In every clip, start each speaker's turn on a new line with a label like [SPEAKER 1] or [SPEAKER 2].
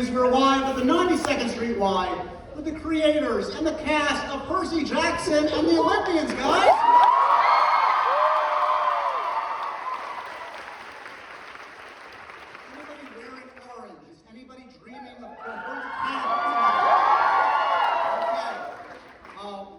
[SPEAKER 1] We're live at the 92nd Street Live with the creators and the cast of Percy Jackson and the Olympians, guys! Anybody wearing orange? Is anybody dreaming of going to camp? Okay.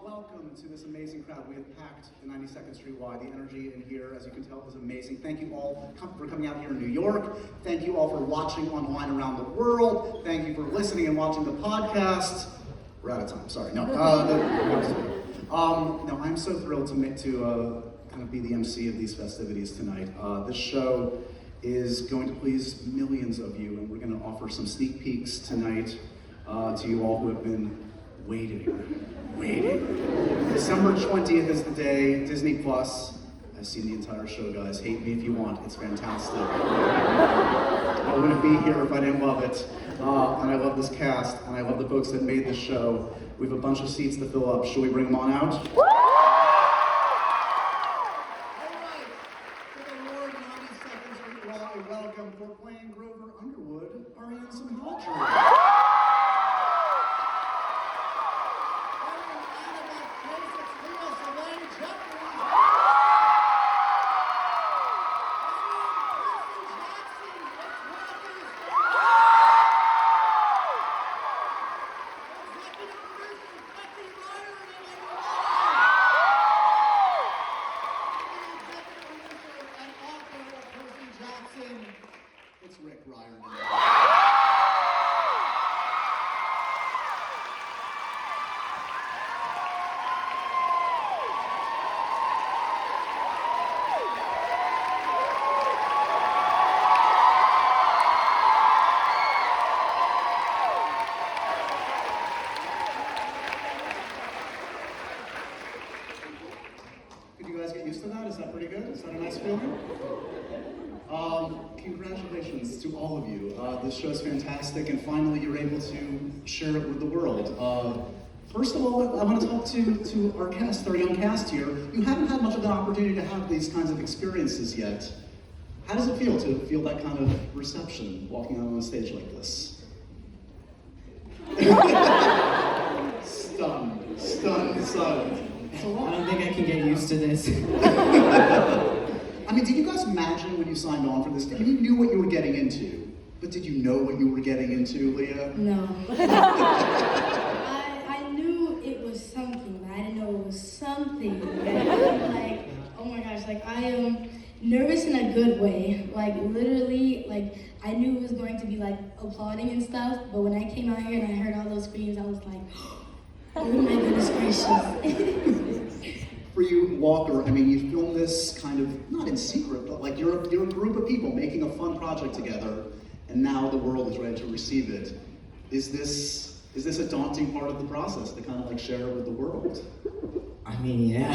[SPEAKER 1] Welcome to this amazing crowd. We have packed the 92nd Street Y. The energy in here, as you can tell, is amazing. Thank you all for coming out here in New York. Thank you all for watching online around the world. Thank you for listening and watching the podcast. We're out of time. Sorry. No. No, I'm so thrilled to kind of be the MC of these festivities tonight. This show is going to please millions of you, and we're going to offer some sneak peeks tonight to you all who have been waiting. December 20th is the day, Disney Plus. I've seen the entire show, guys. Hate me if you want, it's fantastic. I wouldn't be here if I didn't love it. And I love this cast, and I love the folks that made this show. We have a bunch of seats to fill up. Should we bring them on out? All right, for the Lord 92nd Street Y, welcome for playing Grover Underwood, Aryan Simhadri. Congratulations to all of you. This show is fantastic, and finally you're able to share it with the world. First of all, I want to talk to our cast, our young cast here. You haven't had much of an opportunity to have these kinds of experiences yet. How does it feel to feel that kind of reception walking out on a stage like this? Stunned.
[SPEAKER 2] I don't think I can get used to this.
[SPEAKER 1] I mean, did you guys imagine when you signed on for this? You knew what you were getting into, but did you know what you were getting into, Leah?
[SPEAKER 3] No. I knew it was something, but I didn't know it was something. Like, oh my gosh, like I am nervous in a good way. Like literally, like I knew it was going to be like applauding and stuff, but when I came out here and I heard all those screams, I was like, oh my goodness gracious.
[SPEAKER 1] For you, Walker, I mean, you filmed this kind of, not in secret, but like you're a group of people making a fun project together, and now the world is ready to receive it. Is this a daunting part of the process to kind of like share it with the world?
[SPEAKER 2] I mean, yeah.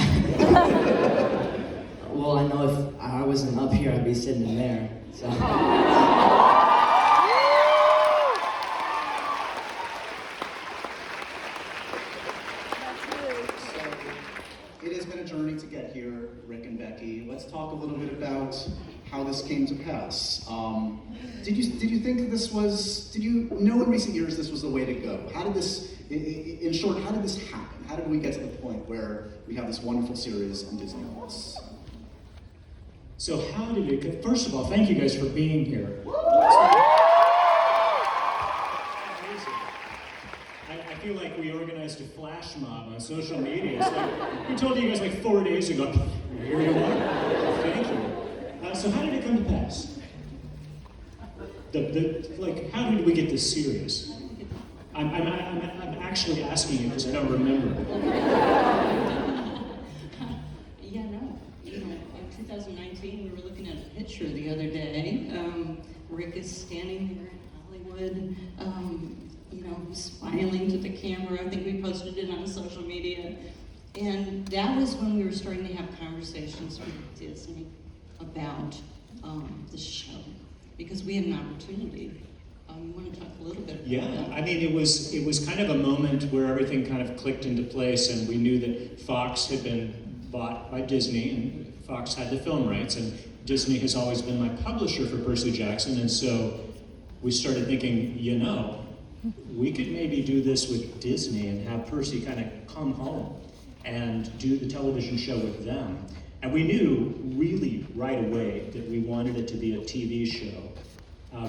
[SPEAKER 2] Well, I know if I wasn't up here, I'd be sitting in there, so.
[SPEAKER 1] It has been a journey to get here, Rick and Becky. Let's talk a little bit about how this came to pass. Did you think this was, did you know in recent years this was the way to go? How did this, in short, how did this happen? How did we get to the point where we have this wonderful series on Disney Plus?
[SPEAKER 4] So how did it go? First of all, thank you guys for being here. I feel like we organized a flash mob on social media. It's like, we told you guys like 4 days ago, here you are. Thank you. So how did it come to pass? How did we get this serious? I'm actually asking you because I don't remember.
[SPEAKER 5] Yeah, no. In 2019, we were looking at a picture the other day. Rick is standing there in Hollywood. Smiling to the camera. I think we posted it on social media. And that was when we were starting to have conversations with Disney about the show. Because we had an opportunity You want to talk a little bit about
[SPEAKER 4] Yeah,
[SPEAKER 5] that?
[SPEAKER 4] I mean, it was kind of a moment where everything kind of clicked into place, and we knew that Fox had been bought by Disney, and Fox had the film rights, and Disney has always been my publisher for Percy Jackson, and so we started thinking, you know, we could maybe do this with Disney and have Percy kind of come home and do the television show with them. And we knew really right away that we wanted it to be a TV show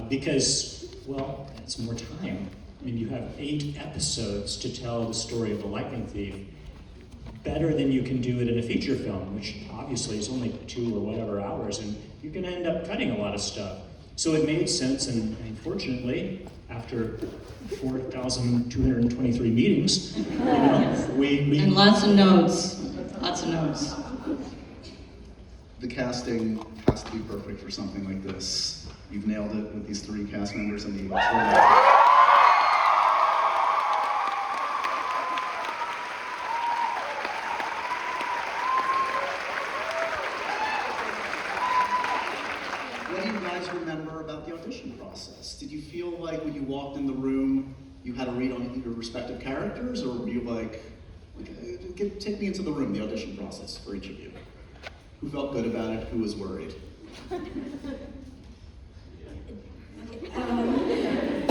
[SPEAKER 4] because, well, it's more time. I mean, you have 8 episodes to tell the story of the Lightning Thief. Better than you can do it in a feature film, which obviously is only 2 or whatever hours, and you're going to end up cutting a lot of stuff. So it made sense, and fortunately, after 4,223 meetings, you know, we
[SPEAKER 5] And lots of notes. Lots of notes.
[SPEAKER 1] The casting has to be perfect for something like this. You've nailed it with these 3 cast members and the What do you guys remember about the audition process? Did you feel like when you walked in the room, you had a read on your respective characters, or were you like take me into the room, the audition process for each of you? Who felt good about it? Who was worried?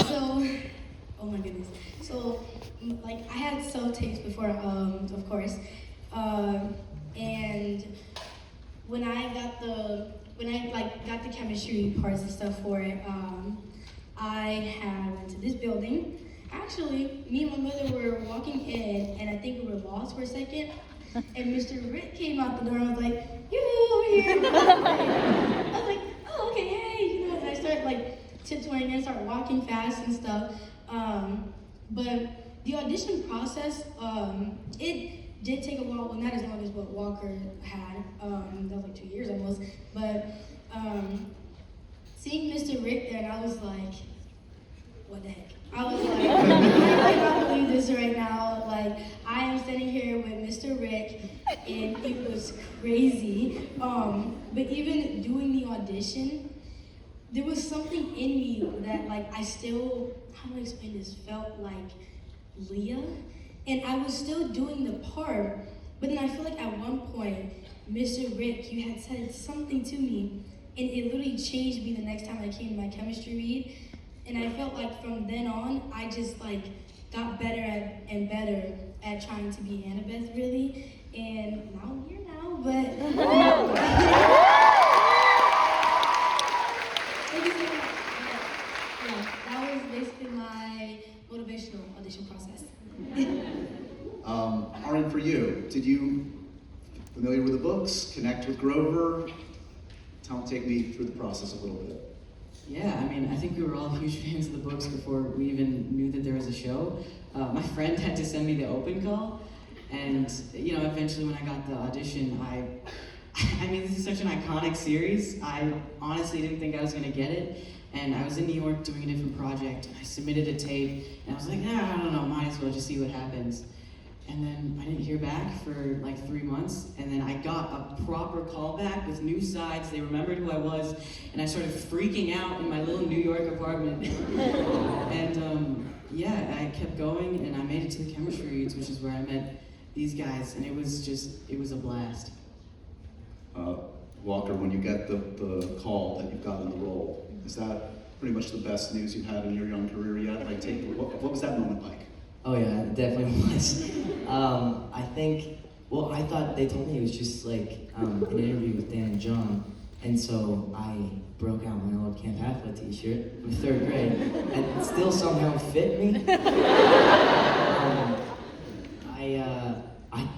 [SPEAKER 3] So, oh my goodness. So, like, I had self-tapes before, of course, and when I got the chemistry parts and stuff for it, I went to this building. Actually, me and my mother were walking in, and I think we were lost for a second. And Mr. Rick came out the door and was like, "You over here?" I was like, "Oh, okay, hey," you know. And I started like tiptoeing and started walking fast and stuff. But the audition process, it did take a while. Well, not as long as what Walker had. That was like 2 years almost. But seeing Mr. Rick there, and I was like, what the heck? I was like, I cannot believe this right now. Like, I am standing here with Mr. Rick, and it was crazy. But even doing the audition, there was something in me that, like, I still, how do I explain this, felt like Leah. And I was still doing the part, but then I feel like at one point, Mr. Rick, you had said something to me, and it literally changed me the next time I came to my chemistry read. And I felt like from then on, I just like got better and better at trying to be Annabeth, really. And now I'm here now, but yeah, that was basically my motivational audition process.
[SPEAKER 1] Aryan, for you, did you familiar with the books, connect with Grover? Take me through the process a little bit.
[SPEAKER 2] Yeah, I mean, I think we were all huge fans of the books before we even knew that there was a show. My friend had to send me the open call, and you know, eventually when I got the audition, I mean, this is such an iconic series. I honestly didn't think I was gonna get it, and I was in New York doing a different project, and I submitted a tape, and I was like, I don't know, might as well just see what happens. And then I didn't hear back for like 3 months, and then I got a proper callback with new sides. They remembered who I was, and I started freaking out in my little New York apartment. And yeah, I kept going, and I made it to the chemistry reads, which is where I met these guys, and it was a blast.
[SPEAKER 1] Walker, when you get the call that you've gotten the role, is that pretty much the best news you've had in your young career yet? Like, what was that moment like?
[SPEAKER 6] Oh yeah, it definitely was. I think, well, I thought they told me it was just like an interview with Dan and John, and so I broke out my old Camp Halfway t-shirt from 3rd grade, and it still somehow fit me.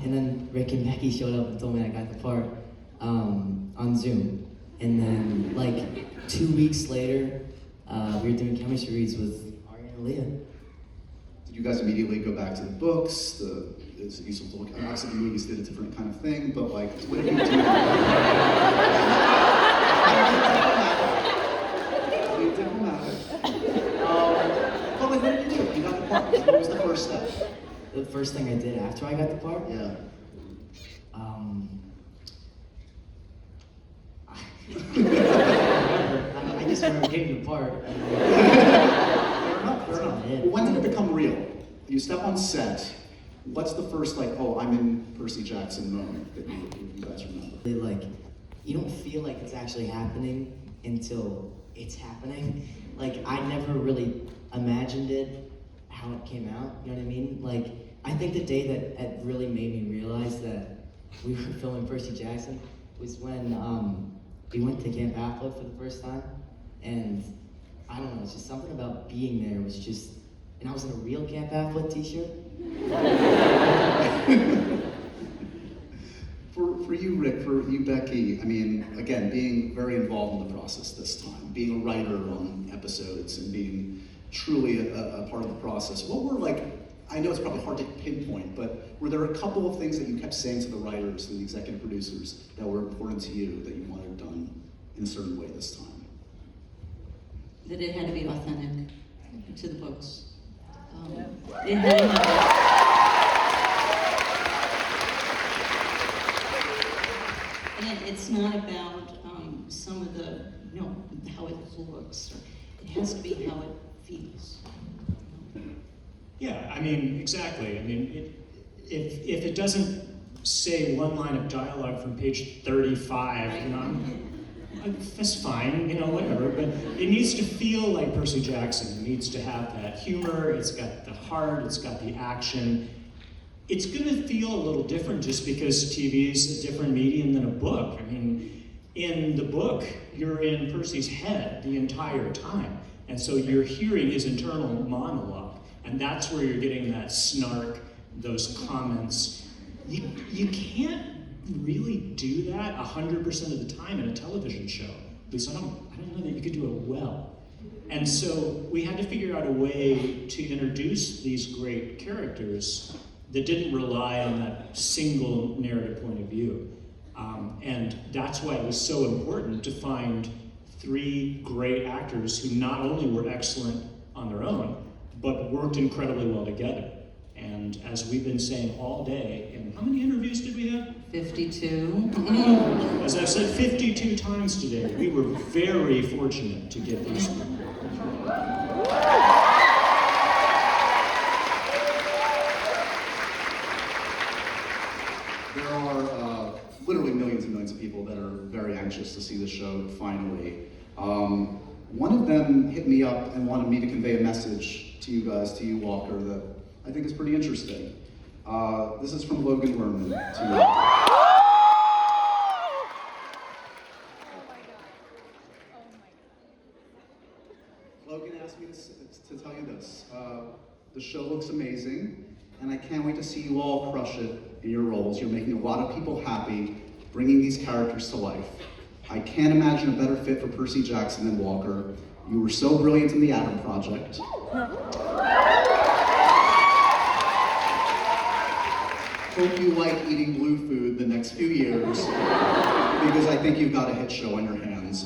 [SPEAKER 6] And then Rick and Becky showed up and told me I got the part on Zoom, and then like 2 weeks later, we were doing chemistry reads with Aryan and Leah.
[SPEAKER 1] Did you guys immediately go back to the books? You used to look, obviously the movies did a different kind of thing, but like, what did you do? But like, what did you do? You got the part. What was the first step?
[SPEAKER 6] The first thing I did after I got the part?
[SPEAKER 1] Yeah.
[SPEAKER 6] I just remember getting the part.
[SPEAKER 1] Fair enough.
[SPEAKER 6] it.
[SPEAKER 1] Well, when did it become real? You step on set, what's the first, like, oh, I'm in Percy Jackson moment that you guys remember?
[SPEAKER 6] Like, you don't feel like it's actually happening until it's happening. Like, I never really imagined it, how it came out, you know what I mean? Like, I think the day that it really made me realize that we were filming Percy Jackson was when we went to Camp Affleck for the first time, and I don't know, it's just something about being there was just, and I was in a real Camp Affleck t-shirt.
[SPEAKER 1] For you, Rick, for you, Becky, I mean, again, being very involved in the process this time, being a writer on episodes and being truly a part of the process, what were, like, I know it's probably hard to pinpoint, but were there a couple of things that you kept saying to the writers and the executive producers that were important to you that you wanted done in a certain way this time?
[SPEAKER 5] That it had to be authentic to the books. It had to have. And it's not about some of the, how it looks. It has to be how it feels.
[SPEAKER 4] Yeah, I mean, exactly. I mean, if it doesn't say one line of dialogue from page 35, that's fine, whatever. But it needs to feel like Percy Jackson. It needs to have that humor. It's got the heart. It's got the action. It's going to feel a little different just because TV is a different medium than a book. I mean, in the book, you're in Percy's head the entire time. And so you're hearing his internal monologue. And that's where you're getting that snark, those comments. You can't really do that 100% of the time in a television show. Because I don't know that you could do it well. And so we had to figure out a way to introduce these great characters that didn't rely on that single narrative point of view. And that's why it was so important to find 3 great actors who not only were excellent on their own, but worked incredibly well together. And as we've been saying all day, and how many interviews did we have?
[SPEAKER 5] 52.
[SPEAKER 4] As I've said 52 times today, we were very fortunate to get these.
[SPEAKER 1] There are literally millions and millions of people that are very anxious to see the show finally. One of them hit me up and wanted me to convey a message to you guys, to you, Walker, that I think is pretty interesting. This is from Logan Lerman to you. Logan asked me to tell you this. The show looks amazing, and I can't wait to see you all crush it in your roles. You're making a lot of people happy, bringing these characters to life. I can't imagine a better fit for Percy Jackson than Walker. You were so brilliant in the Adam Project. Hope you like eating blue food the next few years, because I think you've got a hit show on your hands.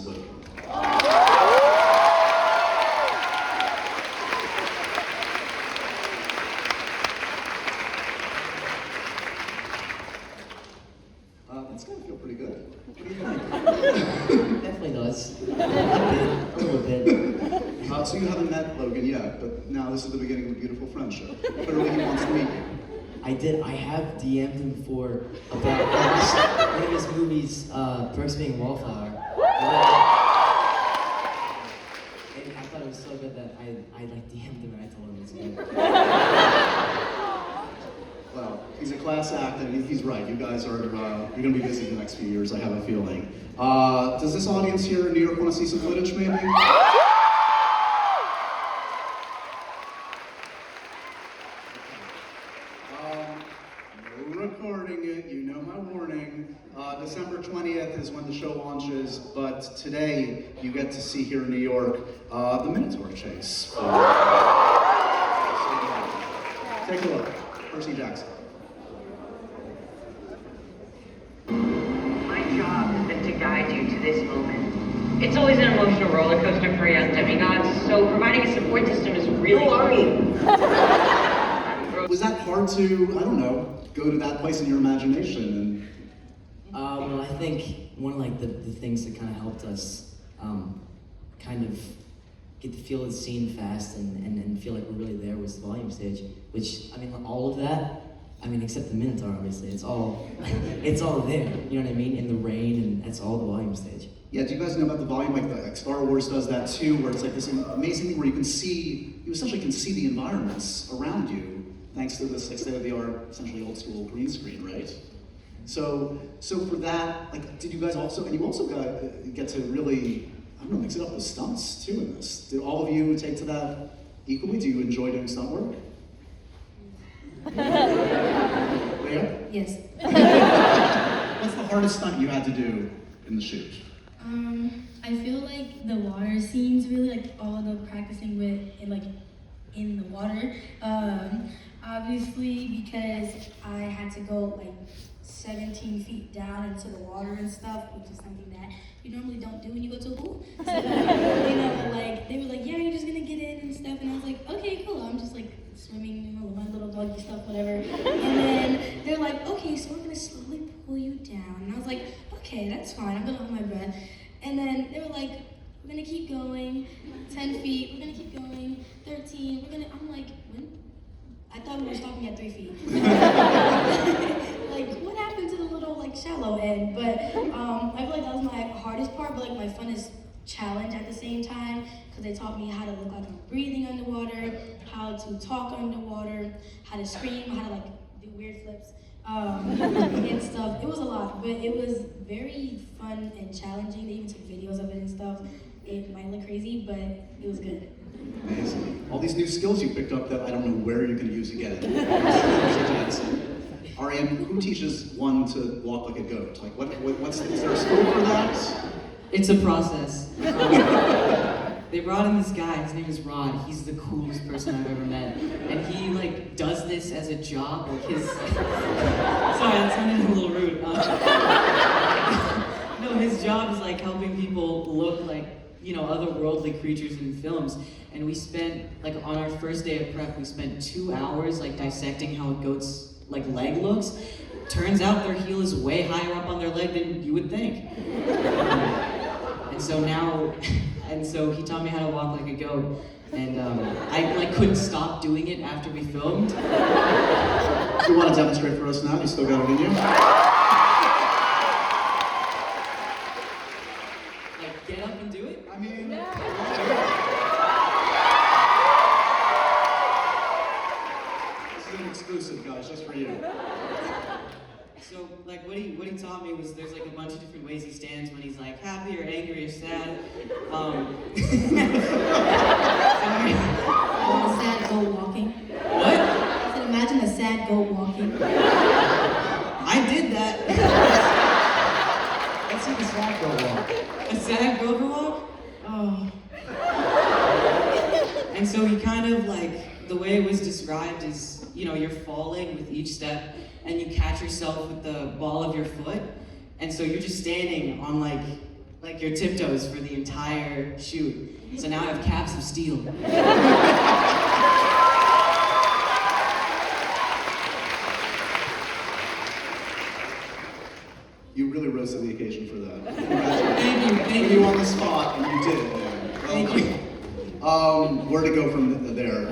[SPEAKER 1] That's gonna feel pretty good. What do you think?
[SPEAKER 6] Definitely does. A little bit.
[SPEAKER 1] So you haven't met Logan yet, but now this is the beginning of a beautiful friendship. Clearly he wants to meet you.
[SPEAKER 6] I did. I have DM'd him before about one of his movies, Perks being Wallflower. And I thought it was so good that I like DM'd him and I told him it's good.
[SPEAKER 1] Well, he's a class act, and he's right. You guys are you're going to be busy the next few years, I have a feeling. Does this audience here in New York want to see some footage, maybe? No recording it, you know my warning. December 20th is when the show launches, but today you get to see here in New York the Minotaur chase. Take a look. Percy Jackson.
[SPEAKER 7] My job has been to guide you to this moment. It's always an emotional roller coaster for young demigods, so providing a support system is really
[SPEAKER 1] Was that hard to, I don't know, go to that place in your imagination?
[SPEAKER 6] Well, I think one of the things that kind of helped us kind of get to feel the scene fast and feel like we're really there was the volume stage, which, I mean, all of that, I mean, except the Minotaur, obviously, it's all there, you know what I mean, in the rain, and that's all the volume stage.
[SPEAKER 1] Yeah, do you guys know about the volume? Like Star Wars does that too, where it's like this amazing thing where you essentially can see the environments around you, thanks to this like state-of-the-art, essentially old school green screen, right? So for that, like, did you guys also, and you also get to really, I don't know, mix it up with stunts too in this. Did all of you take to that equally? Do you enjoy doing stunt work? Leah?
[SPEAKER 3] Yes.
[SPEAKER 1] What's the hardest stunt you had to do in the shoot?
[SPEAKER 3] I feel like the water scenes really, like all the practicing with in the water. Obviously because I had to go like 17 feet down into the water and stuff, which is something that you normally don't do when you go to a pool. So, like they were like, yeah, you're just gonna get in and stuff, and I was like, okay, cool. I'm just like swimming, with my little doggy stuff, whatever. And then they're like, okay, so we're gonna slowly pull you down, and I was like, okay, that's fine. I'm gonna hold my breath. And then they were like, we're gonna keep going, 10 feet. We're gonna keep going, 13. I'm like, when? I thought we were stopping at 3 feet. Like, what happened to the little, like, shallow end? But I feel like that was my hardest part, but, like, my funnest challenge at the same time, because they taught me how to look like I'm breathing underwater, how to talk underwater, how to scream, how to, like, do weird flips, and stuff. It was a lot, but it was very fun and challenging. They even took videos of it and stuff. It might look crazy, but it was good.
[SPEAKER 1] Amazing. All these new skills you picked up that I don't know where you're going to use again. Percy Jackson. Aryan, who teaches one to walk like a goat? Like, is there a school for that?
[SPEAKER 2] It's a process. They brought in this guy, his name is Rod. He's the coolest person I've ever met. And he like does this as a job, like his, sorry, that sounded a little rude. No, his job is like helping people look like, you know, otherworldly creatures in films. And we spent, like on our first day of prep, we spent 2 hours like dissecting how a goat's like leg looks. Turns out their heel is way higher up on their leg than you would think. And so he taught me how to walk like a goat. And I like couldn't stop doing it after we filmed.
[SPEAKER 1] Do you want to demonstrate for us now? You still got it in you?
[SPEAKER 2] Like get up and do it?
[SPEAKER 1] I mean, this is an exclusive, guys, just for you.
[SPEAKER 2] So like what he taught me was there's like a bunch of different ways he stands when he's like happy or angry or sad. Sorry.
[SPEAKER 3] A sad goat walking.
[SPEAKER 2] What?
[SPEAKER 3] I said, imagine a sad goat walking.
[SPEAKER 2] I did that.
[SPEAKER 1] Let's see the sad goat walk.
[SPEAKER 2] A sad goat walk? Oh. And so he kind of like, the way it was described is, you know, you're falling with each step and you catch yourself with the ball of your foot. And so you're just standing on like your tiptoes for the entire shoot. So now I have calves of steel.
[SPEAKER 1] You really rose to the occasion for that.
[SPEAKER 2] Thank
[SPEAKER 1] You
[SPEAKER 2] you.
[SPEAKER 1] on the spot, and you did it, man.
[SPEAKER 2] Thank you.
[SPEAKER 1] Where to go from there?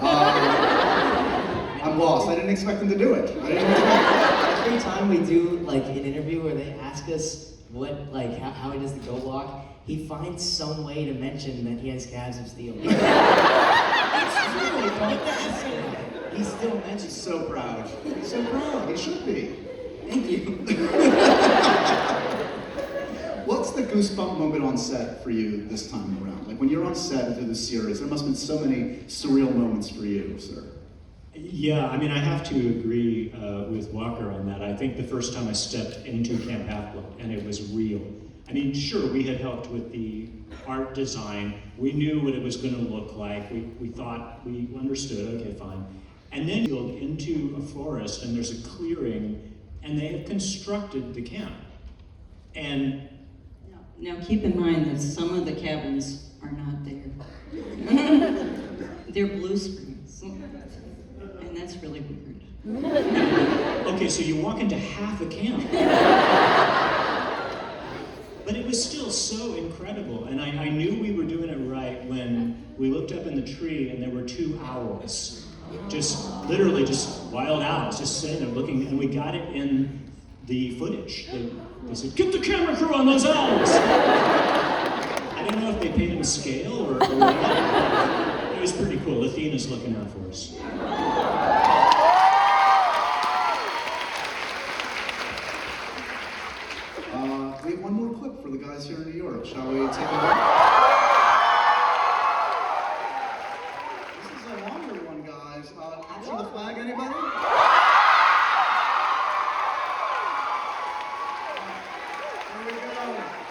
[SPEAKER 1] I'm lost. I didn't expect him to do it.
[SPEAKER 6] Every time we do like an interview where they ask us what, like how he does the goat walk, he finds some way to mention that he has calves of steel. He still mentions.
[SPEAKER 1] He's so proud. He's so proud. He should be.
[SPEAKER 2] Thank you.
[SPEAKER 1] What's the goosebump moment on set for you this time around? Like when you're on set through the series, there must have been so many surreal moments for you, sir.
[SPEAKER 4] Yeah, I mean, I have to agree with Walker on that. I think the first time I stepped into Camp Half-Blood, and it was real. I mean, sure, we had helped with the art design. We knew what it was going to look like. We thought, we understood, okay, fine. And then you go into a forest, and there's a clearing, and they have constructed the camp. And
[SPEAKER 5] Now keep in mind that some of the cabins are not there. They're blue screens. And that's really weird.
[SPEAKER 4] okay, so you walk into half a camp. But it was still so incredible, and I knew we were doing it right when we looked up in the tree and there were 2 owls. Just literally just wild owls, just sitting there looking, and we got it in the footage. They said, "Get the camera crew on those owls!" I don't know if they paid in scale or what. It was pretty cool. Athena's looking out for us.
[SPEAKER 1] We have one more clip for the guys here in New York. Shall we take a look? This is a longer one, guys. Capture the flag, anybody? Here we go.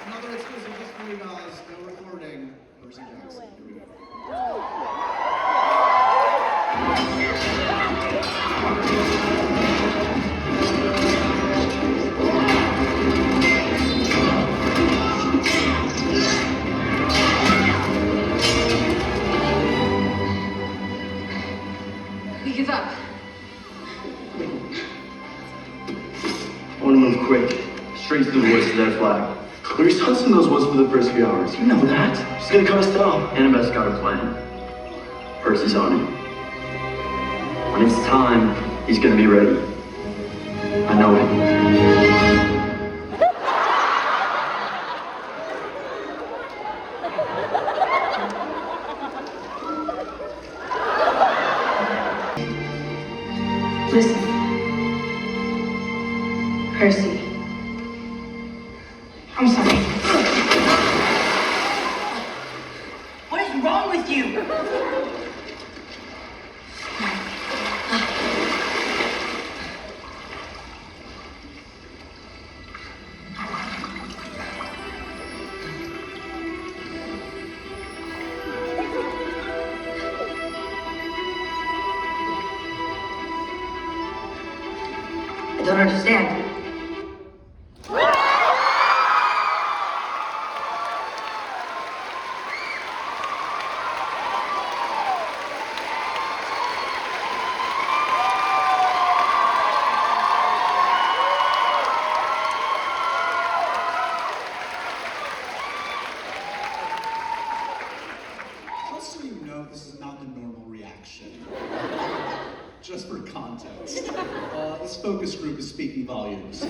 [SPEAKER 1] Another exclusive just for you guys. No recording. Percy Jackson. Here we go.
[SPEAKER 7] He's up.
[SPEAKER 8] I want to move quick. Straight to the woods to that flag. But your son's in those woods for the first few hours. You know that. He's gonna cut us down. Annabeth's got a plan. Percy's on it. When it's time, he's gonna be ready. I know it.
[SPEAKER 3] Listen, Percy. I'm sorry.
[SPEAKER 7] What is wrong with you? I don't understand.
[SPEAKER 1] Just so you know, this is not the normal reaction. Just for context. This focus group is speaking volumes.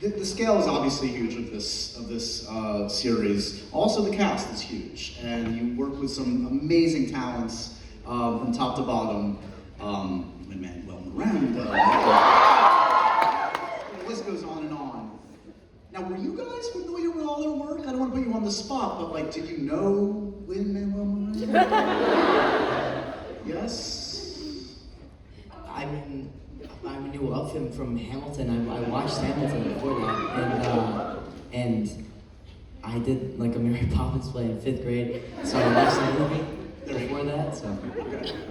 [SPEAKER 1] The scale is obviously huge of this series. Also, the cast is huge, and you work with some amazing talents from top to bottom. Lin-Manuel Miranda. The list goes on and on. Now, were you guys familiar with all their work? I don't want to put you on the spot, but like, did you know Lin-Manuel Miranda? Yes.
[SPEAKER 6] I mean, I knew of him from Hamilton. I watched Hamilton before that, and I did like a Mary Poppins play in 5th grade, so I watched the movie before that. So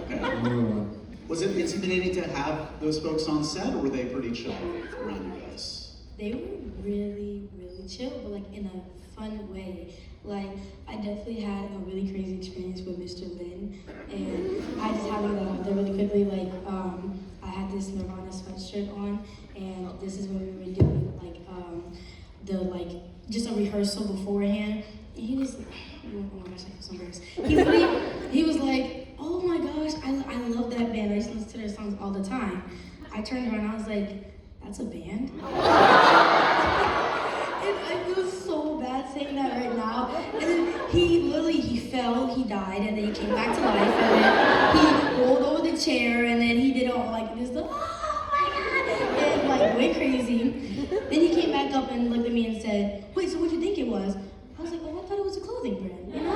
[SPEAKER 1] Okay.
[SPEAKER 6] I knew
[SPEAKER 1] Was it intimidating to have those folks on set, or were they pretty chill around you guys?
[SPEAKER 3] They were really, really chill, but like in a fun way. Like, I definitely had a really crazy experience with Mr. Lin, and I just had to get that out there really quickly. Like, I had this Nirvana sweatshirt on, and this is when we were doing just a rehearsal beforehand. And he was, oh my gosh, I feel so embarrassed. He was like, oh my gosh, I love that band. I used to listen to their songs all the time. I turned around and I was like, that's a band? And I feel so bad saying that right now. And then he fell, he died, and then he came back to life, and then he rolled over the chair, and then he did all like this, oh my god, and like went crazy. Then he came back up and looked at me and said, wait, so what'd you think it was? I was like, oh, I thought it was a clothing brand, you know?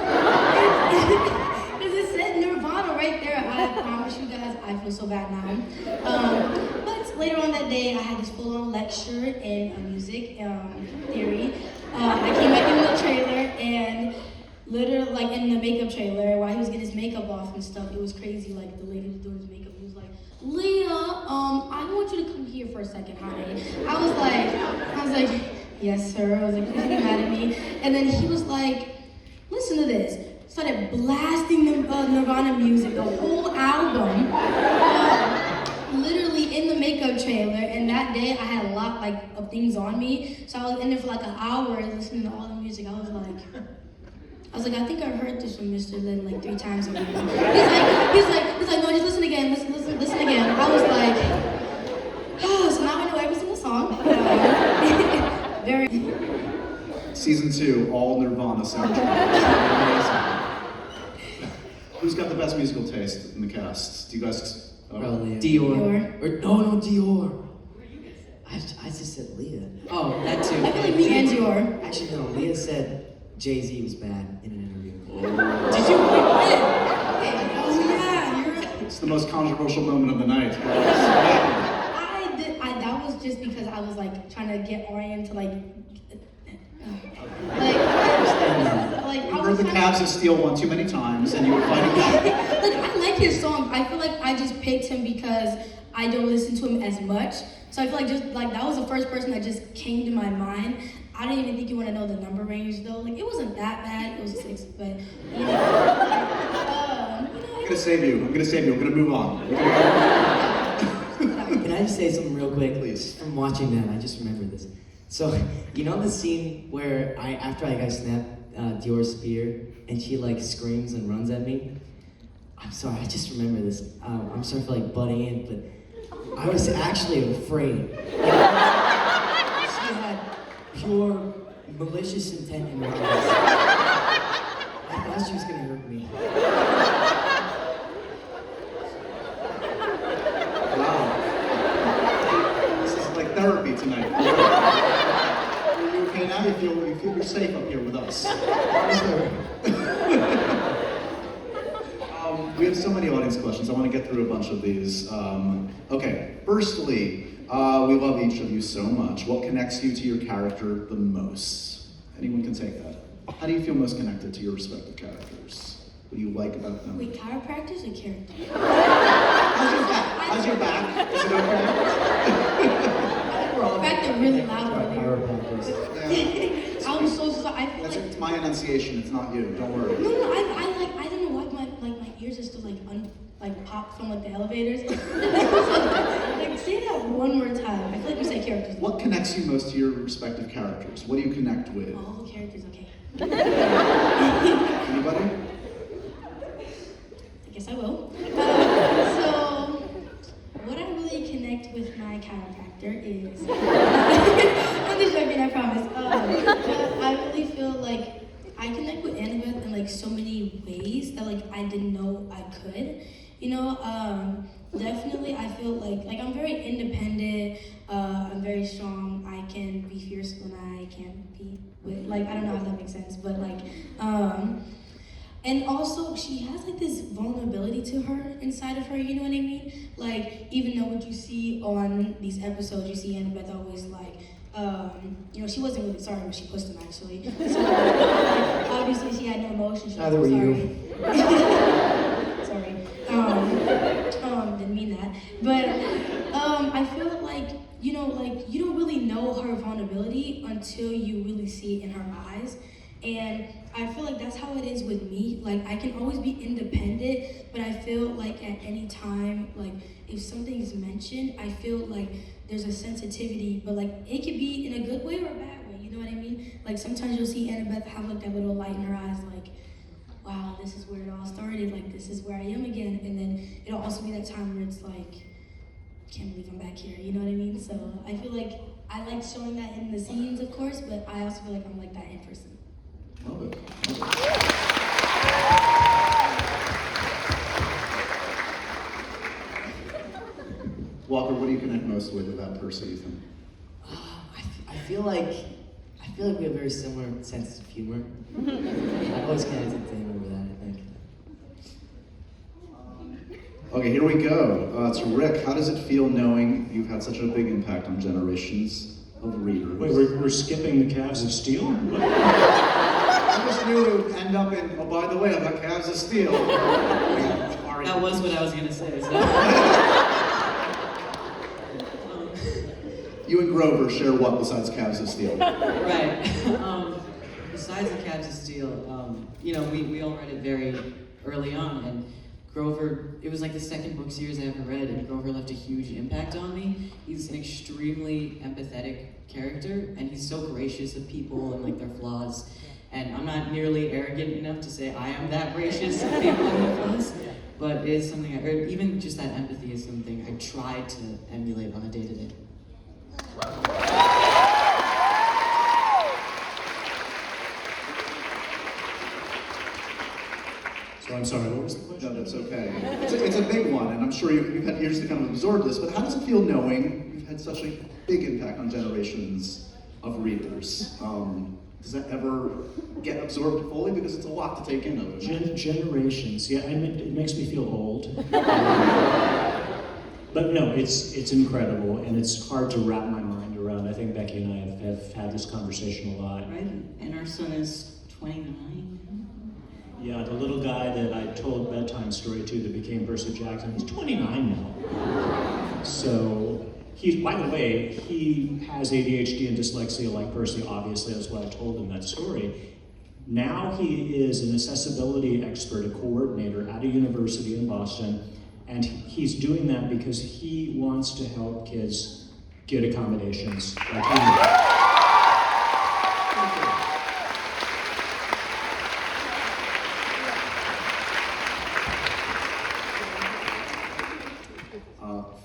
[SPEAKER 3] Because it said Nirvana right there. I promise you guys, I feel so bad now. But later on that day, I had this full-on lecture in music theory. I came back in the trailer, and literally, like in the makeup trailer, while he was getting his makeup off and stuff, it was crazy. Like the lady was doing his makeup, he was like, Leah, I want you to come here for a second, honey. I was like, yes, sir. I was like, please be mad at me. And then he was like, listen to this. Started blasting the Nirvana music, the whole album, literally in the makeup trailer, and that that day I had a lot like of things on me, so I was in there for like an hour listening to all the music. I was like, I think I heard this from Mr. Lin like 3 times already. He's like, no, just listen again, listen again. I was like, oh, so now I know every single song. Very.
[SPEAKER 1] Season 2, all Nirvana soundtrack. Who's got the best musical taste in the cast? Do you guys?
[SPEAKER 6] Probably
[SPEAKER 2] Dior.
[SPEAKER 6] Or no, Dior. I just said Leah.
[SPEAKER 2] Oh, that too.
[SPEAKER 3] I feel like me and Dior.
[SPEAKER 6] Actually, no. Leah said Jay-Z was bad in an interview.
[SPEAKER 2] Did you?
[SPEAKER 3] Oh yeah, you're right.
[SPEAKER 1] It's the most controversial moment of the night.
[SPEAKER 3] That was just because I was like trying to get Aryan to like
[SPEAKER 6] I understand that.
[SPEAKER 3] like
[SPEAKER 1] You
[SPEAKER 3] I
[SPEAKER 1] heard
[SPEAKER 3] was
[SPEAKER 1] the
[SPEAKER 3] trying
[SPEAKER 1] Calves of Steel one too many times, and you were fighting back.
[SPEAKER 3] like I like his song. I feel like I just picked him because I don't listen to him as much. So I feel like just like that was the first person that just came to my mind. I didn't even think you want to know the number range though. Like it wasn't that bad. It was 6, but you know,
[SPEAKER 1] I'm gonna save you. I'm gonna move on.
[SPEAKER 6] Can I just say something real quick?
[SPEAKER 1] Please.
[SPEAKER 6] From watching that, I just remembered this. So, you know the scene where after I got snapped Dior's spear, and she like screams and runs at me? I'm sorry, I just remember this. I'm sorry for like butting in, but I was actually afraid. She had pure malicious intent in her eyes. I thought she was gonna hurt me.
[SPEAKER 1] Wow. This is like therapy tonight. Are you okay now? You feel you're safe up here with us. We have so many audience questions. I want to get through a bunch of these. Okay, firstly, we love each of you so much. What connects you to your character the most? Anyone can take that. How do you feel most connected to your respective characters? What do you like about them?
[SPEAKER 3] wait, chiropractors or characters?
[SPEAKER 1] How's your back? How's your back? Is it okay?
[SPEAKER 3] We're all back there really loud.
[SPEAKER 6] Chiropractors.
[SPEAKER 1] Yeah.
[SPEAKER 3] I'm so sorry. I feel
[SPEAKER 1] That's
[SPEAKER 3] like
[SPEAKER 1] it's my enunciation. It's not you. Don't worry.
[SPEAKER 3] no, I don't know why my ears are still like popped from like the elevators. Like say that one more time. I feel like we say characters.
[SPEAKER 1] What connects you most to your respective characters? What do you connect with?
[SPEAKER 3] All the characters, okay.
[SPEAKER 1] Anybody?
[SPEAKER 3] I guess I will. So what I really connect with my chiropractor is I'm just joking, I promise. But I really feel like I connect with Annabeth in like so many ways that like I didn't know I could. You know, definitely I feel like I'm very independent, I'm very strong, I can be fierce when I can't be with, like, I don't know if that makes sense, but like, and also she has like this vulnerability to her inside of her, you know what I mean? Like, even though what you see on these episodes, you see Annabeth always like, you know, she wasn't really sorry when she pushed him actually. So, like, obviously she had no emotion. She
[SPEAKER 6] Neither
[SPEAKER 3] was
[SPEAKER 6] were
[SPEAKER 3] sorry.
[SPEAKER 6] you.
[SPEAKER 3] Sorry. Didn't mean that. But I feel like, you know, like you don't really know her vulnerability until you really see it in her eyes. And I feel like that's how it is with me. Like I can always be independent, but I feel like at any time, like if something is mentioned, I feel like there's a sensitivity, but like it could be in a good way or a bad way, you know what I mean? Like sometimes you'll see Annabeth have like that little light in her eyes, like, wow, this is where it all started, like this is where I am again. And then it'll also be that time where it's like, can't believe I'm back here, you know what I mean? So I feel like I like showing that in the scenes, of course, but I also feel like I'm like that in person.
[SPEAKER 1] Love it. Walker, what do you connect most with about Percy, you think?
[SPEAKER 6] I feel like we have very similar senses of humor. I've always connected to him over that, I think.
[SPEAKER 1] Okay, here we go. To Rick, how does it feel knowing you've had such a big impact on generations of readers?
[SPEAKER 4] Wait, we're skipping the Calves of Steel? What?
[SPEAKER 1] I just knew it would end up in, oh, by the way, I've got Calves of Steel.
[SPEAKER 2] That was what I was gonna say. So.
[SPEAKER 1] You and Grover share what besides Calves of Steel?
[SPEAKER 2] Right. Besides the Calves of Steel, you know, we all read it very early on, and Grover, it was like the second book series I ever read, and Grover left a huge impact on me. He's an extremely empathetic character, and he's so gracious of people and like their flaws. And I'm not nearly arrogant enough to say I am that gracious of people and their flaws, but it is something, or even just that empathy is something I try to emulate on a day-to-day.
[SPEAKER 4] So I'm sorry, what was the question?
[SPEAKER 1] No, that's okay. It's a big one, and I'm sure you've had years to kind of absorb this, but how does it feel knowing you've had such a big impact on generations of readers? Does that ever get absorbed fully? Because it's a lot to take in of it.
[SPEAKER 4] Generations, yeah, it makes me feel old. But no, it's incredible, and it's hard to wrap my mind around. I think Becky and I have had this conversation a lot.
[SPEAKER 5] Right, and our son is 29.
[SPEAKER 4] Yeah, the little guy that I told bedtime story to that became Percy Jackson, he's 29 now. So, by the way, he has ADHD and dyslexia like Percy, obviously, that's why I told him that story. Now he is an accessibility expert, a coordinator at a university in Boston, and he's doing that because he wants to help kids get accommodations like he did.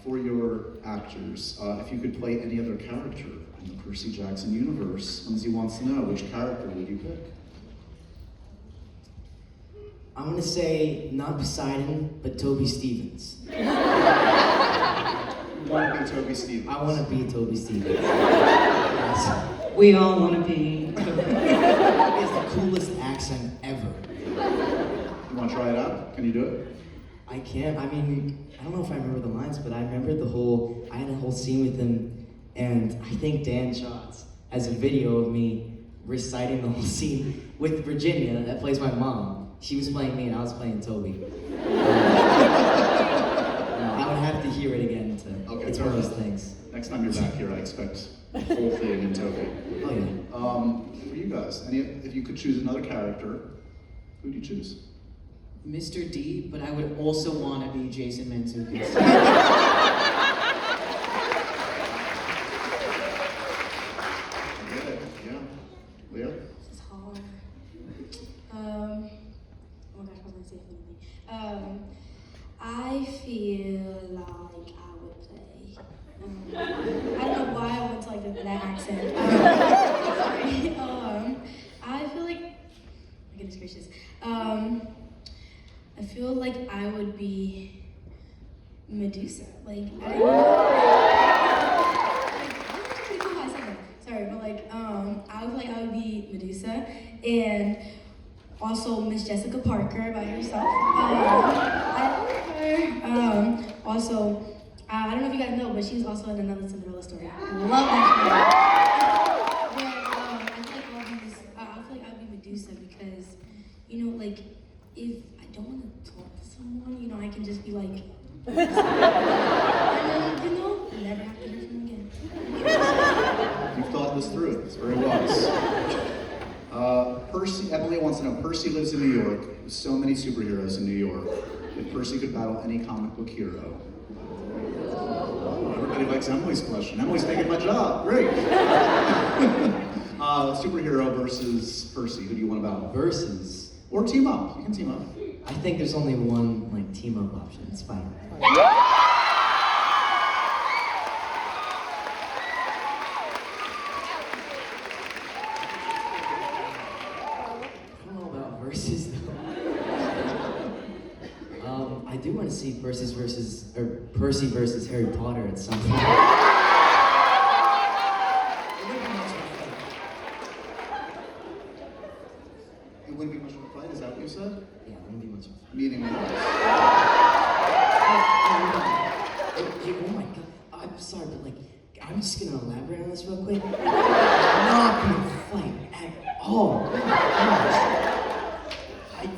[SPEAKER 1] For your actors, if you could play any other character in the Percy Jackson universe, Lindsay wants to know, which character would you pick?
[SPEAKER 6] I'm gonna say not Poseidon, but Toby Stevens.
[SPEAKER 1] You want to be Toby Stevens?
[SPEAKER 6] I want to be Toby Stevens. Yes.
[SPEAKER 5] We all want to be.
[SPEAKER 6] He has the coolest accent ever.
[SPEAKER 1] You want to try it out? Can you do it?
[SPEAKER 6] I can't. I mean, I don't know if I remember the lines, but I remember I had a whole scene with him, and I think Dan Schatz has a video of me reciting the whole scene with Virginia, that plays my mom. She was playing me, and I was playing Toby. I would have to hear it again to.
[SPEAKER 1] Okay,
[SPEAKER 6] it's one of those things.
[SPEAKER 1] Next time you're back here, I expect the whole thing in Toby.
[SPEAKER 6] Oh yeah.
[SPEAKER 1] For you guys, if you could choose another character, who do you choose?
[SPEAKER 2] Mr. D, but I would also want to be Jason Mantzoukas.
[SPEAKER 1] Yeah. Leah?
[SPEAKER 3] This is hard. Oh my gosh, I was gonna say something. I feel like I would play. I don't know why I went to like that accent. Sorry. I feel like, my goodness gracious. I feel like I would be Medusa. Like, I don't know. Sorry, but like, I would feel like I would be Medusa, and also Miss Jessica Parker by herself. I love her. Also, I don't know if you guys know, but she's also in another Cinderella story. I love that show. But I feel like I'll be Medusa because, you know, like, if I don't want to talk to someone, you know, I can just be like, and then, you know, never have to hear from them again.
[SPEAKER 1] You've thought this through. It's very wise. Percy, Emily wants to know, Percy lives in New York. There's so many superheroes in New York. If Percy could battle any comic book hero. Everybody likes Emily's question. Emily's taking my job. Great. Superhero versus Percy. Who do you want to battle?
[SPEAKER 6] Versus.
[SPEAKER 1] Or team up. You can team up.
[SPEAKER 6] I think there's only one like team up option. It's Spider-Man. Versus though. I do want to see Percy versus Harry Potter at some point.
[SPEAKER 1] It wouldn't be much of a fight, is that what you said?
[SPEAKER 6] Yeah, it wouldn't be much of a fight.
[SPEAKER 1] Meaning what?
[SPEAKER 6] Oh my god, I'm sorry, but like, I'm just gonna elaborate on this real quick. I'm not gonna fight at all. Oh my gosh.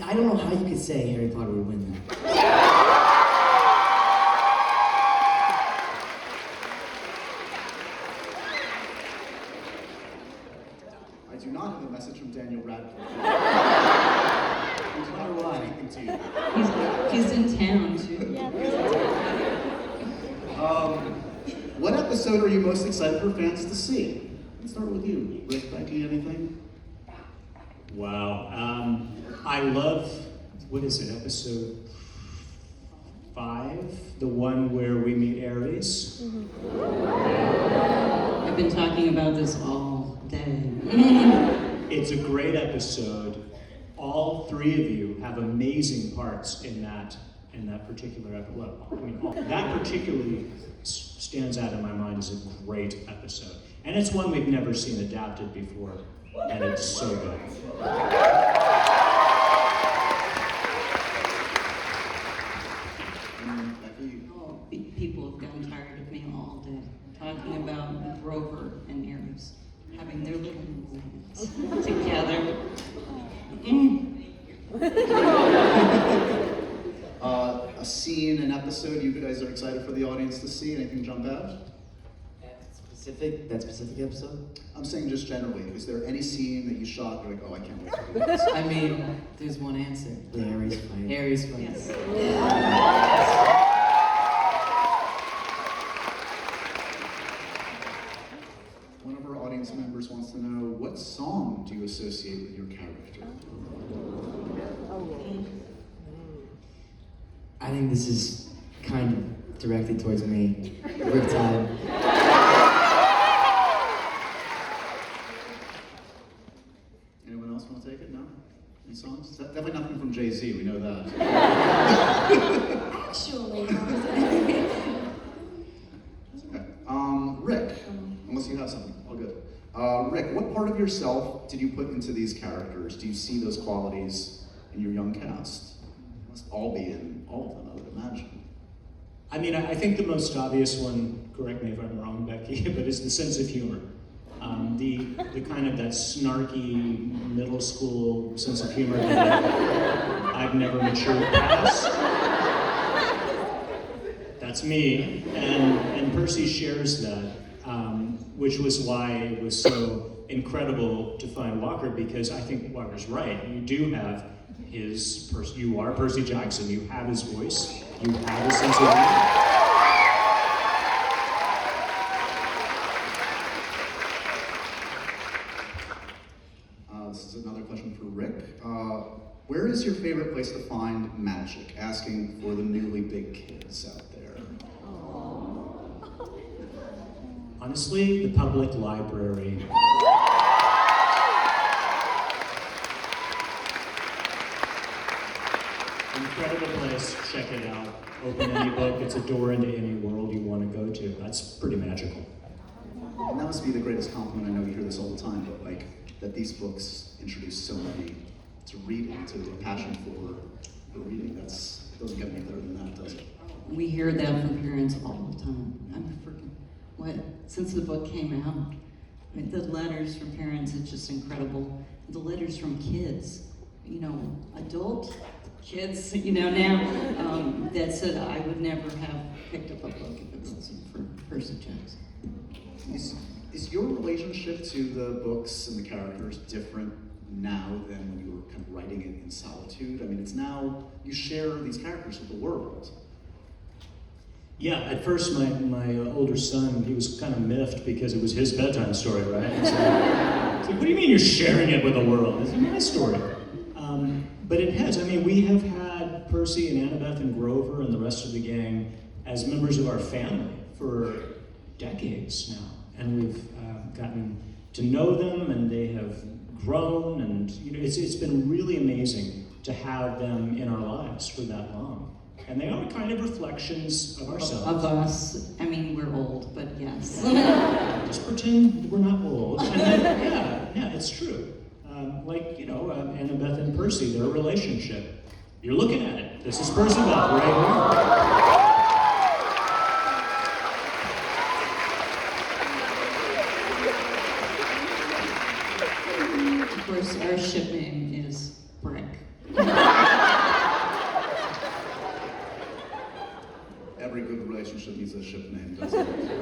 [SPEAKER 6] I don't know how you could say Harry Potter would win that.
[SPEAKER 1] I do not have a message from Daniel Radcliffe. did not roll anything to you.
[SPEAKER 5] He's in town too.
[SPEAKER 1] What episode are you most excited for fans to see? Let's start with you. Rick, Becky, anything?
[SPEAKER 4] Wow. I love, what is it, episode 5? The one where we meet Aries.
[SPEAKER 5] I've been talking about this all day.
[SPEAKER 4] It's a great episode. All 3 of you have amazing parts in that particular episode. Well, I mean, that particularly stands out in my mind as a great episode. And it's one we've never seen adapted before, and it's so good.
[SPEAKER 5] Oh, people have gotten tired of me all day talking about Grover and Aries having their little moments together.
[SPEAKER 1] A scene, an episode you guys are excited for the audience to see? Anything jump out?
[SPEAKER 6] That specific episode?
[SPEAKER 1] I'm saying just generally. Is there any scene that you shot, you're like, oh, I can't wait to do this?
[SPEAKER 2] I mean, there's one answer.
[SPEAKER 6] The Aries fight.
[SPEAKER 2] Aries fight.
[SPEAKER 5] Yes.
[SPEAKER 1] One of our audience members wants to know, what song do you associate with your character?
[SPEAKER 6] I think this is kind of directed towards me. Riptide.
[SPEAKER 1] Anyone else want to take it? No? Any songs? Definitely nothing from Jay-Z, we know that.
[SPEAKER 3] Actually,
[SPEAKER 1] Okay. Rick, unless you have something, all good. Rick, what part of yourself did you put into these characters? Do you see those qualities in your young cast? Must all be in all of them, I would imagine.
[SPEAKER 4] I mean, I think the most obvious one, correct me if I'm wrong, Becky, but is the sense of humor. The kind of that snarky middle school sense of humor that I've never matured past. That's me, and Percy shares that, which was why it was so incredible to find Walker, because I think Walker's right. You do have you are Percy Jackson. You have his voice. You have his sense of humor.
[SPEAKER 1] This is another question for Rick. Where is your favorite place to find magic? Asking for the newly big kids out there.
[SPEAKER 4] Honestly, the public library. Incredible place, check it out. Open any book, it's a door into any world you want to go to. That's pretty magical.
[SPEAKER 1] And that must be the greatest compliment. I know you hear this all the time, but like that these books introduce so many to reading, to a passion for reading. It doesn't get any better than that, does it?
[SPEAKER 5] We hear that from parents all the time. Since the book came out, the letters from parents, it's just incredible. The letters from kids, adult kids, now, that said I would never have picked up a book if it wasn't for Percy Jackson.
[SPEAKER 1] Is your relationship to the books and the characters different now than when you were kind of writing it in solitude? I mean, it's now, you share these characters with the world.
[SPEAKER 4] Yeah, at first my older son, he was kind of miffed because it was his bedtime story, right? It's like, what do you mean you're sharing it with the world? It's my story. But it has. I mean, we have had Percy and Annabeth and Grover and the rest of the gang as members of our family for decades now. And we've gotten to know them, and they have grown, and it's been really amazing to have them in our lives for that long. And they are kind of reflections of ourselves.
[SPEAKER 5] Of us. I mean, we're old, but yes.
[SPEAKER 4] Just pretend we're not old. And then, yeah, it's true. Annabeth and Percy, their relationship. You're looking at it. This is Percival right
[SPEAKER 5] Of course, our ship name is Brick.
[SPEAKER 1] Every good relationship needs a ship name, doesn't it?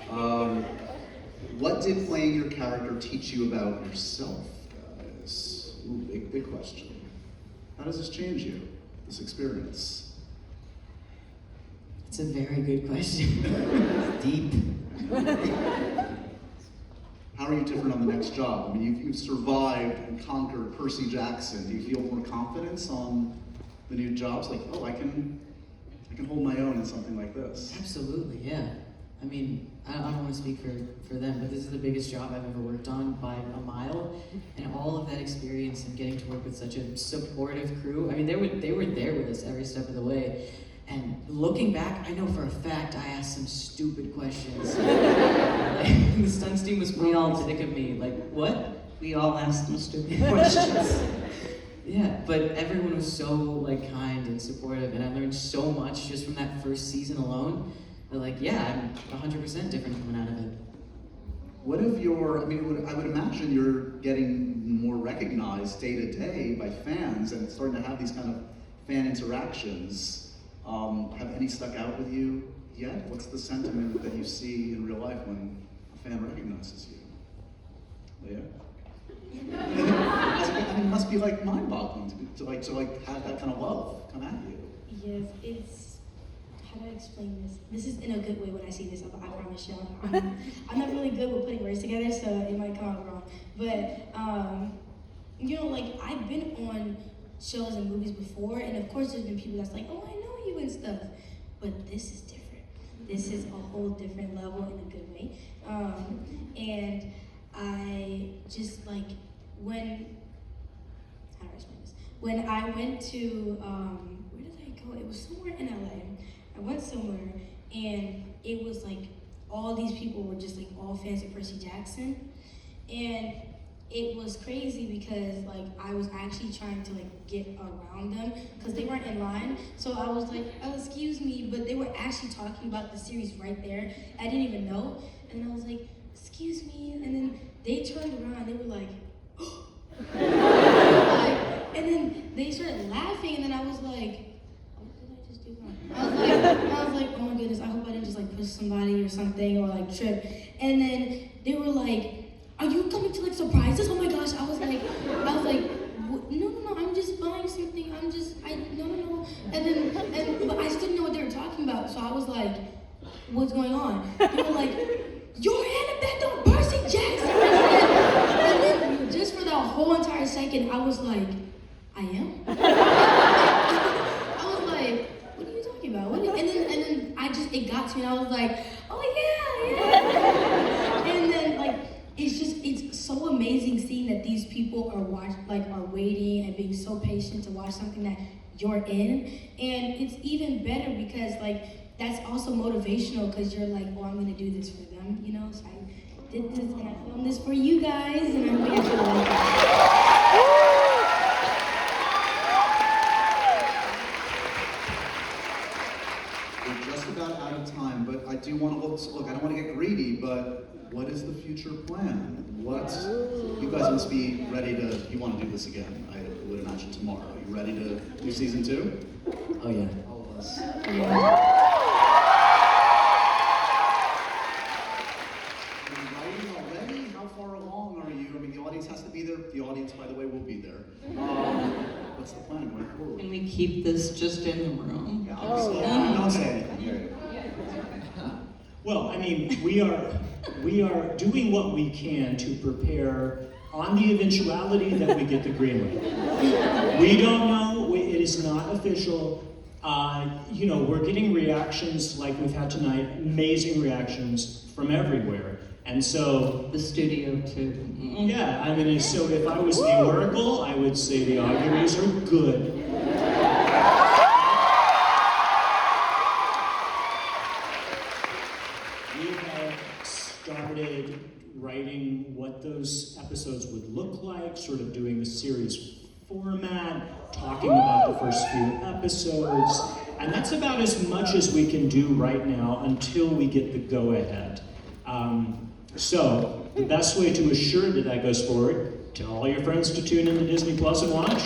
[SPEAKER 1] Right? What did playing your character teach you about yourself, guys? Ooh, big question. How does this change you, this experience?
[SPEAKER 2] It's a very good question.
[SPEAKER 6] Deep.
[SPEAKER 1] How are you different on the next job? I mean, you've survived and conquered Percy Jackson. Do you feel more confidence on the new jobs? Like, oh, I can hold my own in something like this.
[SPEAKER 2] Absolutely, yeah. I mean, I don't want to speak for them, but this is the biggest job I've ever worked on by a mile, and all of that experience and getting to work with such a supportive crew. I mean, they were there with us every step of the way. And looking back, I know for a fact I asked some stupid questions. The stunts team was
[SPEAKER 5] We all
[SPEAKER 2] sick of me. Like, what?
[SPEAKER 5] We all asked them stupid questions.
[SPEAKER 2] Yeah, but everyone was so like kind and supportive, and I learned so much just from that first season alone. But like, yeah, I'm 100% different coming out of it.
[SPEAKER 1] What if you're, I mean, I would imagine you're getting more recognized day to day by fans and starting to have these kind of fan interactions. Have any stuck out with you yet? What's the sentiment that you see in real life when a fan recognizes you? Leah? I mean, it must be like mind-boggling to have that kind of love come at you.
[SPEAKER 3] Yes, it's, how do I explain this? This is in a good way when I see this, I promise you. I'm not really good with putting words together, so it might come out wrong. But, you know, like, I've been on shows and movies before, and of course there's been people that's like, oh, I know you and stuff. But this is different. This is a whole different level in a good way. And I just, like, how do I explain this? When I went to, where did I go? It was somewhere in LA. I went somewhere, and it was like, all these people were just like all fans of Percy Jackson. And it was crazy because like I was actually trying to like get around them because they weren't in line. So I was like, oh, excuse me, but they were actually talking about the series right there. I didn't even know. And I was like, excuse me. And then they turned around, they were like, and then they started laughing, and then I was like, what did I just do wrong? I was like, oh my goodness, I hope I didn't just like push somebody or something or like trip. And then they were like, are you coming to like surprise us? Oh my gosh, I was like, no, I'm just buying something. No. But I just didn't know what they were talking about. So I was like, what's going on? They were like, you're Annabeth on Percy Jackson. And then just for that whole entire second, I was like, I am? I was like, what are you talking about? And then it got to me, and I was like, oh yeah. And then like, it's so amazing seeing that these people are waiting and being so patient to watch something that you're in. And it's even better because like, that's also motivational because you're like, oh, I'm gonna do this for them, you know? So I did this and I filmed this for you guys, and I'm really actually like it.
[SPEAKER 1] We're just about out of time, but I do want to look, I don't want to get greedy, but what is the future plan? You guys must be ready you want to do this again, I would imagine tomorrow. You ready to do season 2?
[SPEAKER 6] Oh yeah, all of us.
[SPEAKER 1] Are you writing already? How far along are you? I mean, the audience has to be there. The audience, by the way, will be there. What's the plan going forward?
[SPEAKER 5] Can we keep this just in the room?
[SPEAKER 1] Yeah, don't say anything.
[SPEAKER 4] Well, I mean, we are doing what we can to prepare on the eventuality that we get the green light. We don't know, it is not official. You know, we're getting reactions like we've had tonight, amazing reactions from everywhere. And so,
[SPEAKER 5] The studio too.
[SPEAKER 4] yeah, I mean, so if I was the oracle, I would say the auguries are good. We have started writing what those episodes would look like, sort of doing the series format, talking about the first few episodes, and that's about as much as we can do right now until we get the go-ahead. So, the best way to assure that that goes forward, tell all your friends to tune into Disney Plus and watch.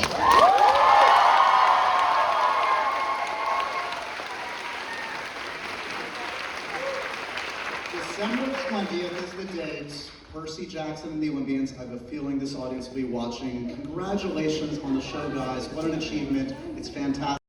[SPEAKER 1] The December 20th is the date. Percy Jackson and the Olympians. I have a feeling this audience will be watching. Congratulations on the show, guys. What an achievement. It's fantastic.